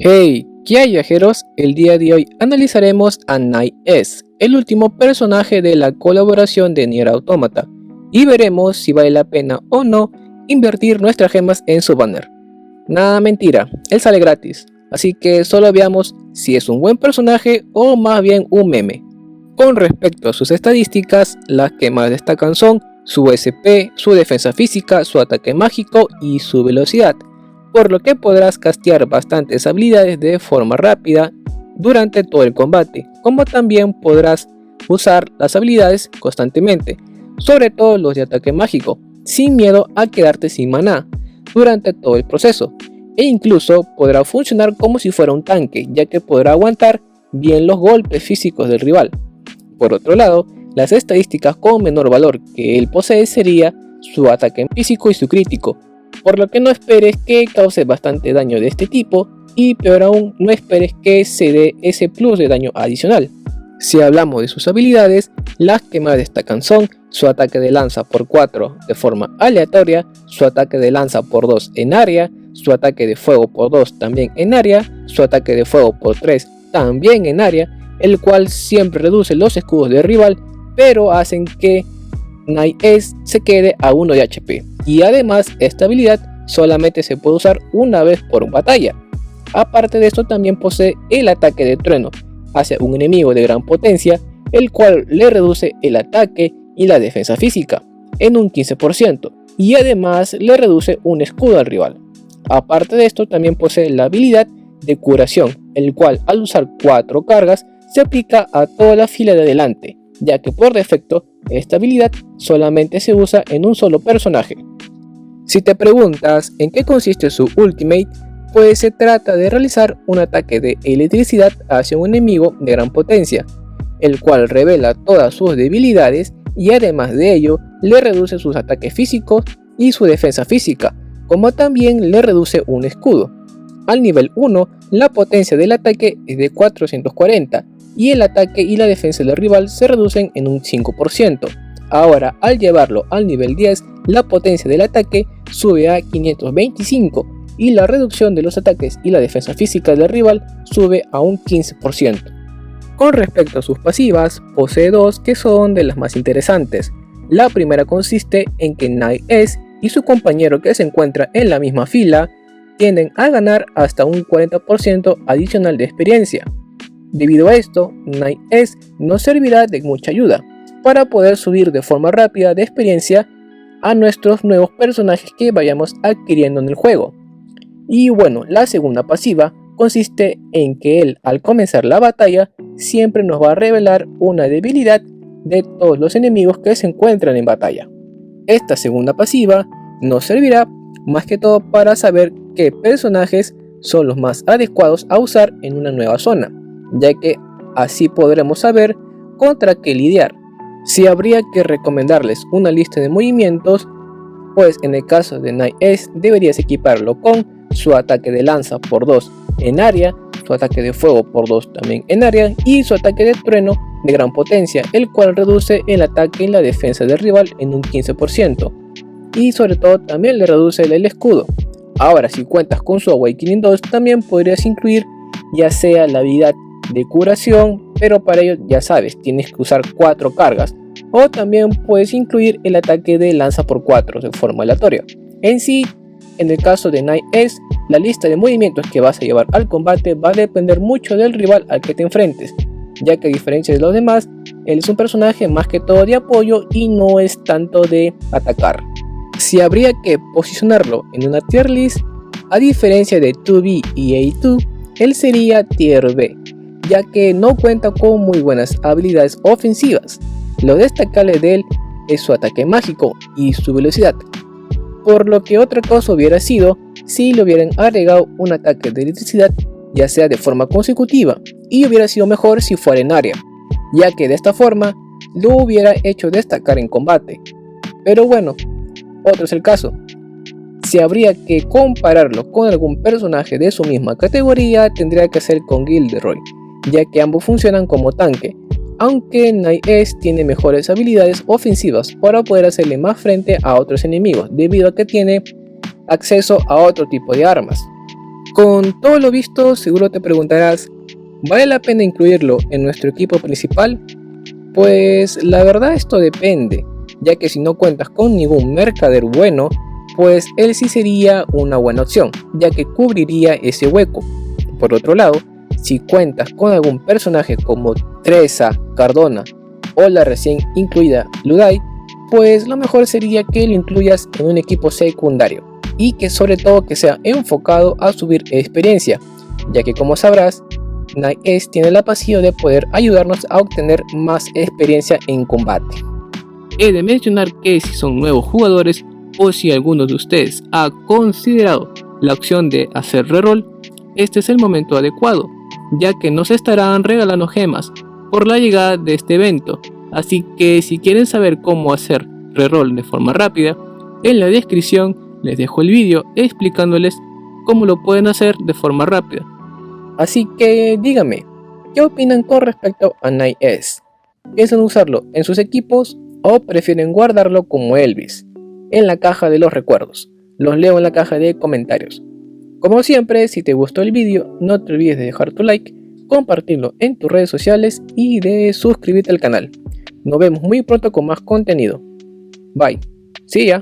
Hey, ¿qué hay, viajeros? El día de hoy analizaremos a Night S, el último personaje de la colaboración de Nier Automata, y veremos si vale la pena o no invertir nuestras gemas en su banner. Nada mentira, él sale gratis, así que solo veamos si es un buen personaje o más bien un meme. Con respecto a sus estadísticas, las que más destacan son su SP, su defensa física, su ataque mágico y su velocidad, por lo que podrás castear bastantes habilidades de forma rápida durante todo el combate, como también podrás usar las habilidades constantemente, sobre todo los de ataque mágico, sin miedo a quedarte sin maná durante todo el proceso, e incluso podrá funcionar como si fuera un tanque, ya que podrá aguantar bien los golpes físicos del rival. Por otro lado, las estadísticas con menor valor que él posee sería su ataque físico y su crítico, por lo que no esperes que cause bastante daño de este tipo, y peor aún, no esperes que se dé ese plus de daño adicional. Si hablamos de sus habilidades, las que más destacan son su ataque de lanza por 4 de forma aleatoria, su ataque de lanza por 2 en área, su ataque de fuego por 2 también en área, su ataque de fuego por 3 también en área, el cual siempre reduce los escudos del rival, pero hacen que Night S se quede a 1 de HP, y además esta habilidad solamente se puede usar una vez por batalla. Aparte de esto, también posee el ataque de trueno hacia un enemigo de gran potencia, el cual le reduce el ataque y la defensa física en un 15%, y además le reduce un escudo al rival. Aparte de esto, también posee la habilidad de curación, el cual al usar 4 cargas se aplica a toda la fila de adelante, ya que por defecto esta habilidad solamente se usa en un solo personaje. Si te preguntas en qué consiste su ultimate, pues se trata de realizar un ataque de electricidad hacia un enemigo de gran potencia, el cual revela todas sus debilidades y además de ello le reduce sus ataques físicos y su defensa física, como también le reduce un escudo. Al nivel 1, la potencia del ataque es de 440 y el ataque y la defensa del rival se reducen en un 5%. Ahora, al llevarlo al nivel 10, la potencia del ataque sube a 525 y la reducción de los ataques y la defensa física del rival sube a un 15%. Con respecto a sus pasivas, posee dos que son de las más interesantes. La primera consiste en que Night S y su compañero que se encuentra en la misma fila tienden a ganar hasta un 40% adicional de experiencia. Debido a esto, Night S nos servirá de mucha ayuda para poder subir de forma rápida de experiencia a nuestros nuevos personajes que vayamos adquiriendo en el juego. Y bueno, la segunda pasiva consiste en que él al comenzar la batalla siempre nos va a revelar una debilidad de todos los enemigos que se encuentran en batalla. Esta segunda pasiva nos servirá más que todo para saber qué personajes son los más adecuados a usar en una nueva zona, ya que así podremos saber contra qué lidiar. Si habría que recomendarles una lista de movimientos, pues en el caso de Night S deberías equiparlo con su ataque de lanza por 2 en área, su ataque de fuego por 2 también en área y su ataque de trueno de gran potencia, el cual reduce el ataque y la defensa del rival en un 15% y sobre todo también le reduce el escudo. Ahora, si cuentas con su Awakening 2, también podrías incluir ya sea la habilidad de curación, pero para ello ya sabes, tienes que usar 4 cargas, o también puedes incluir el ataque de lanza por 4 de forma aleatoria. En sí, en el caso de Night S, la lista de movimientos que vas a llevar al combate va a depender mucho del rival al que te enfrentes, ya que a diferencia de los demás, él es un personaje más que todo de apoyo y no es tanto de atacar. Si habría que posicionarlo en una tier list, a diferencia de 2B y A2, él sería tier B, ya que no cuenta con muy buenas habilidades ofensivas. Lo destacable de él es su ataque mágico y su velocidad, por lo que otra cosa hubiera sido si le hubieran agregado un ataque de electricidad, ya sea de forma consecutiva, y hubiera sido mejor si fuera en área, ya que de esta forma lo hubiera hecho destacar en combate. Pero bueno, otro es el caso. Si habría que compararlo con algún personaje de su misma categoría, tendría que ser con Gilderoy, ya que ambos funcionan como tanque, aunque Night S tiene mejores habilidades ofensivas para poder hacerle más frente a otros enemigos, debido a que tiene acceso a otro tipo de armas. Con todo lo visto, seguro te preguntarás, ¿vale la pena incluirlo en nuestro equipo principal? Pues la verdad esto depende, ya que si no cuentas con ningún mercader bueno, pues él sí sería una buena opción, ya que cubriría ese hueco. Por otro lado, si cuentas con algún personaje como Treza, Cardona o la recién incluida Ludai, pues lo mejor sería que lo incluyas en un equipo secundario y que sobre todo que sea enfocado a subir experiencia, ya que como sabrás, Night S tiene la pasión de poder ayudarnos a obtener más experiencia en combate. He de mencionar que si son nuevos jugadores o si alguno de ustedes ha considerado la opción de hacer reroll, este es el momento adecuado, ya que nos estarán regalando gemas por la llegada de este evento, así que si quieren saber cómo hacer reroll de forma rápida, en la descripción les dejo el vídeo explicándoles cómo lo pueden hacer de forma rápida. Así que díganme, ¿qué opinan con respecto a Night S? ¿Piensan usarlo en sus equipos o prefieren guardarlo como Elvis en la caja de los recuerdos? Los leo en la caja de comentarios. Como siempre, si te gustó el vídeo, no te olvides de dejar tu like, compartirlo en tus redes sociales y de suscribirte al canal. Nos vemos muy pronto con más contenido. Bye. See ya.